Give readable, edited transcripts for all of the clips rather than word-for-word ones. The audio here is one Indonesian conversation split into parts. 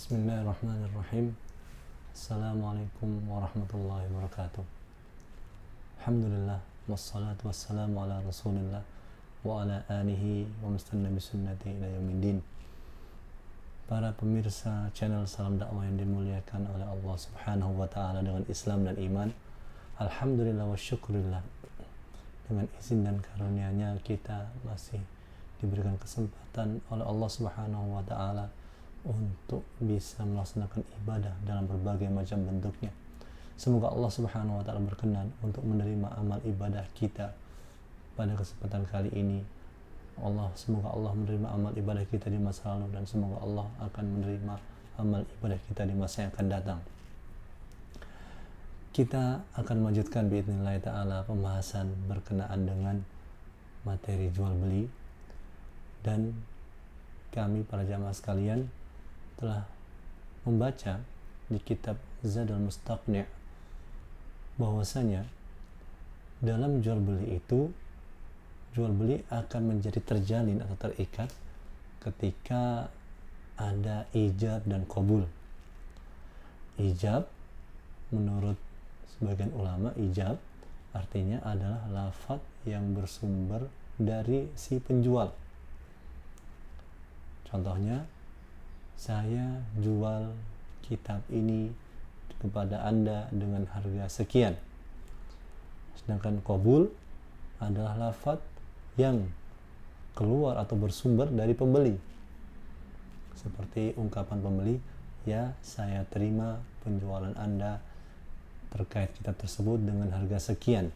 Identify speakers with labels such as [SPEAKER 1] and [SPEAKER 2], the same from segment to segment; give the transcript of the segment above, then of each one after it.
[SPEAKER 1] Bismillahirrahmanirrahim. Assalamualaikum warahmatullahi wabarakatuh. Alhamdulillah, wassalatu wassalamu ala rasulillah wa ala alihi wa mustanna bisunnati ila yaumiddin. Para pemirsa channel Salam Dakwah yang dimuliakan oleh Allah subhanahu wa ta'ala dengan Islam dan iman, alhamdulillah wa syukurillah, dengan izin dan karunia-Nya kita masih diberikan kesempatan oleh Allah subhanahu wa ta'ala untuk bisa melaksanakan ibadah dalam berbagai macam bentuknya. Semoga Allah subhanahu wa ta'ala berkenan untuk menerima amal ibadah kita pada kesempatan kali ini. Semoga Allah menerima amal ibadah kita di masa lalu, dan semoga Allah akan menerima amal ibadah kita di masa yang akan datang. Kita akan melanjutkan biidznillah ta'ala pembahasan berkenaan dengan materi jual beli, dan kami para jamaah sekalian telah membaca di kitab Zadul Mustaqni' bahwasanya dalam jual beli itu, jual beli akan menjadi terjalin atau terikat ketika ada ijab dan qabul. Ijab, menurut sebagian ulama, ijab artinya adalah lafaz yang bersumber dari si penjual. Contohnya, saya jual kitab ini kepada Anda dengan harga sekian. Sedangkan qabul adalah lafaz yang keluar atau bersumber dari pembeli. Seperti ungkapan pembeli, ya, saya terima penjualan Anda terkait kitab tersebut dengan harga sekian.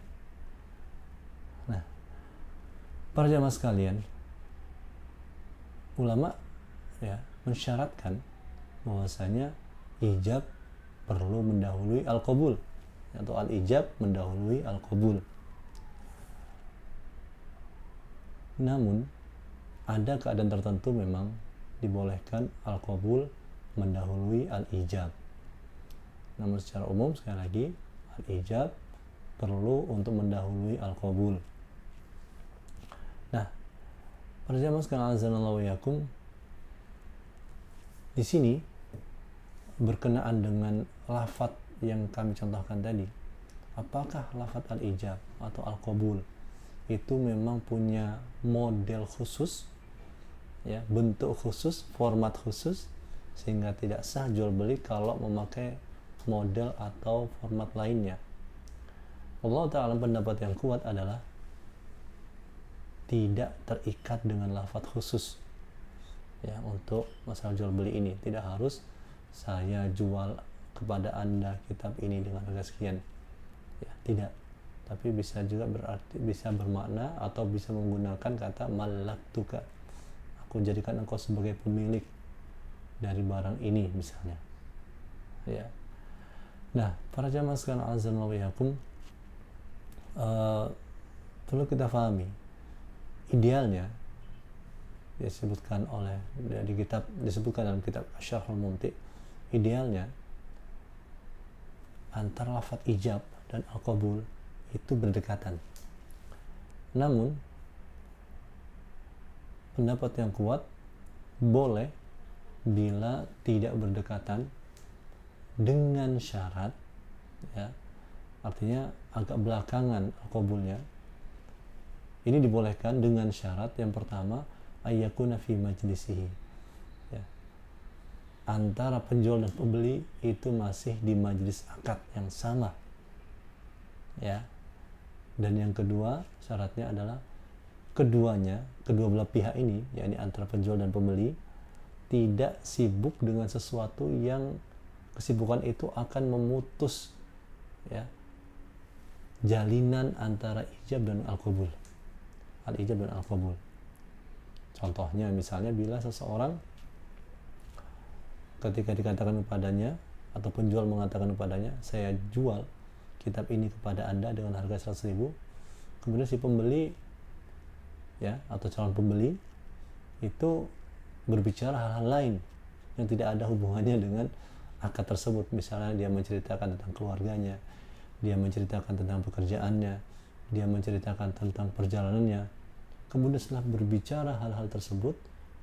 [SPEAKER 1] Nah, para jamaah sekalian, ulama mensyaratkan bahwasanya ijab perlu mendahului al-qabul, atau al-ijab mendahului al-qabul. Namun ada keadaan tertentu memang dibolehkan al-qabul mendahului al-ijab. Namun secara umum, sekali lagi, al-ijab perlu untuk mendahului al-qabul. Nah, para jamaah sekalian azanallahu wa iyyakum, di sini berkenaan dengan lafaz yang kami contohkan tadi, apakah lafaz al-ijab atau al-qabul itu memang punya model khusus, ya, bentuk khusus, format khusus, sehingga tidak sah jual beli kalau memakai model atau format lainnya. Allah Ta'ala pendapat yang kuat adalah tidak terikat dengan lafaz khusus, ya, untuk masalah jual beli ini. Tidak harus saya jual kepada Anda kitab ini dengan harga sekian, ya, tidak. Tapi bisa juga berarti, bisa bermakna atau bisa menggunakan kata malaktuka, aku jadikan engkau sebagai pemilik dari barang ini misalnya, ya. Nah, para jamaah sekalian azan wa iyyakum, perlu kita pahami, idealnya disebutkan dalam kitab Asy-Syarhul Mumti', idealnya antara lafaz ijab dan al-qabul itu berdekatan. Namun pendapat yang kuat, boleh bila tidak berdekatan dengan syarat, ya, artinya agak belakangan al-qabulnya. Ini dibolehkan dengan syarat yang pertama, ayyakuna fi majlisihi, ya, antara penjual dan pembeli itu masih di majlis akad yang sama, ya. Dan yang kedua, syaratnya adalah kedua belah pihak ini, yakni antara penjual dan pembeli, tidak sibuk dengan sesuatu yang kesibukan itu akan memutus, ya, jalinan antara ijab dan al-qabul, al-ijab dan al-qabul. Contohnya, misalnya bila seseorang ketika dikatakan kepadanya, atau penjual mengatakan kepadanya, saya jual kitab ini kepada Anda dengan harga 100.000, kemudian si pembeli, ya, atau calon pembeli itu berbicara hal-hal lain yang tidak ada hubungannya dengan akad tersebut. Misalnya dia menceritakan tentang keluarganya, dia menceritakan tentang pekerjaannya, dia menceritakan tentang perjalanannya. Kemudian setelah berbicara hal-hal tersebut,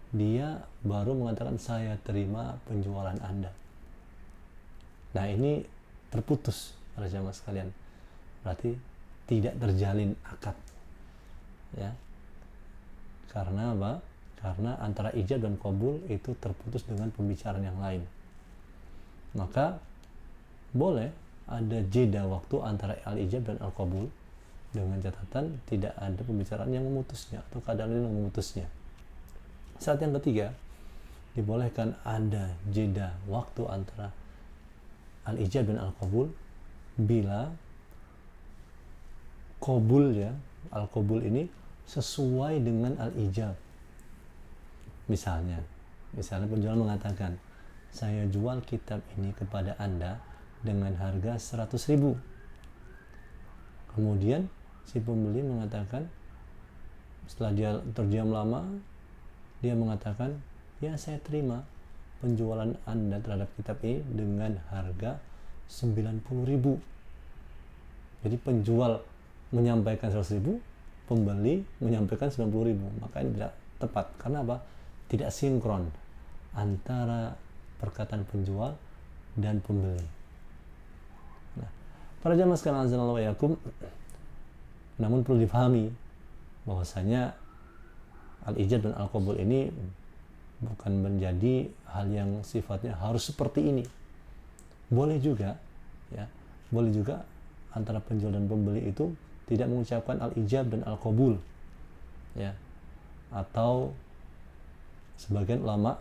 [SPEAKER 1] dia baru mengatakan saya terima penjualan Anda. Nah, ini terputus para jamaah sekalian. Berarti tidak terjalin akad. Ya. Karena apa? Karena antara ijab dan qabul itu terputus dengan pembicaraan yang lain. Maka boleh ada jeda waktu antara al-ijab dan al-qabul dengan catatan tidak ada pembicaraan yang memutusnya atau keadaan yang memutusnya. Saat yang ketiga, dibolehkan ada jeda waktu antara al-ijab dan al-qabul bila qabul ya, al-qabul ini sesuai dengan al-ijab. Misalnya penjual mengatakan, saya jual kitab ini kepada Anda dengan harga 100.000. Kemudian si pembeli mengatakan, setelah dia terdiam lama, dia mengatakan, ya saya terima penjualan Anda terhadap kitab ini dengan harga 90.000. Jadi penjual menyampaikan 100.000, pembeli menyampaikan 90.000. Maka ini tidak tepat. Karena apa? Tidak sinkron antara perkataan penjual dan pembeli. Nah, para jamaah sekalian azanallahu wa iyyakum, namun perlu dipahami bahwasanya al-ijab dan al-qabul ini bukan menjadi hal yang sifatnya harus seperti ini. Boleh juga ya, boleh juga antara penjual dan pembeli itu tidak mengucapkan al-ijab dan al-qabul ya. Atau sebagian ulama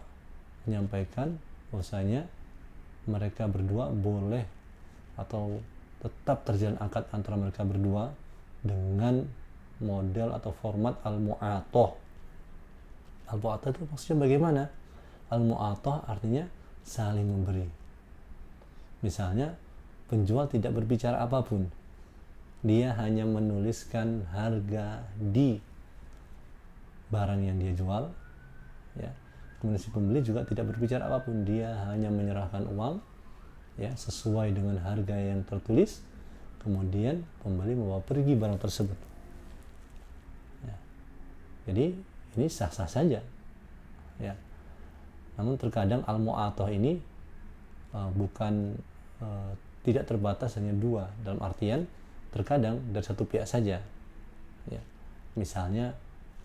[SPEAKER 1] menyampaikan bahwasanya mereka berdua boleh atau tetap terjalin akad antara mereka berdua dengan model atau format al-mu'atoh. Al-mu'atoh itu maksudnya bagaimana? Al-mu'atoh artinya saling memberi. Misalnya penjual tidak berbicara apapun, dia hanya menuliskan harga di barang yang dia jual ya. Kemudian si pembeli juga tidak berbicara apapun, dia hanya menyerahkan uang ya sesuai dengan harga yang tertulis, kemudian pembeli membawa pergi barang tersebut ya. Jadi ini sah-sah saja ya. Namun terkadang al-mu'atoh ini tidak terbatas hanya dua, dalam artian terkadang dari satu pihak saja ya. Misalnya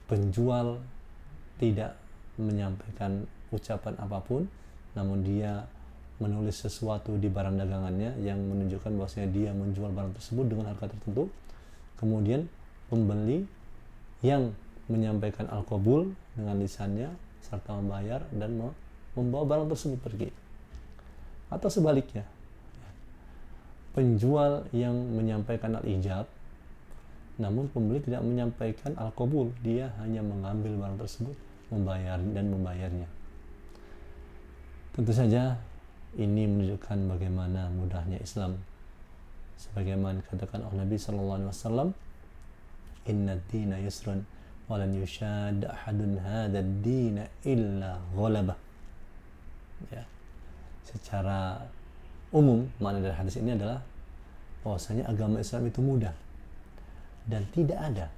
[SPEAKER 1] penjual tidak menyampaikan ucapan apapun, namun dia menulis sesuatu di barang dagangannya yang menunjukkan bahwasanya dia menjual barang tersebut dengan harga tertentu. Kemudian pembeli yang menyampaikan al-qabul dengan lisannya serta membayar dan membawa barang tersebut pergi. Atau sebaliknya, penjual yang menyampaikan al-ijab namun pembeli tidak menyampaikan al-qabul, dia hanya mengambil barang tersebut, membayarnya. Tentu saja ini menunjukkan bagaimana mudahnya Islam. Sebagaimana katakan oleh Nabi sallallahu alaihi wasallam, "Inna ad-dina yusrun wa lan yushad ahadun hadha ad-dina illa ghalabah." Ya. Secara umum makna dari hadis ini adalah bahwasanya agama Islam itu mudah dan tidak ada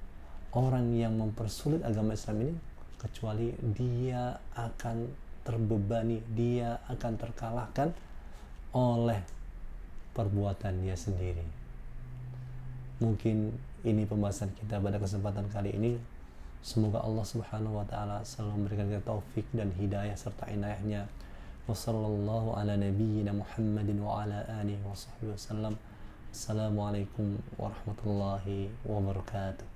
[SPEAKER 1] orang yang mempersulit agama Islam ini kecuali dia akan terbebani, dia akan terkalahkan oleh perbuatan dia sendiri. Mungkin ini pembahasan kita pada kesempatan kali ini. Semoga Allah Subhanahu wa taala selalu memberikan kita taufik dan hidayah serta inayahnya. Wassallallahu ala nabiyyina Muhammadin wa ala alihi wa sahbihi wasallam. Assalamualaikum warahmatullahi wabarakatuh.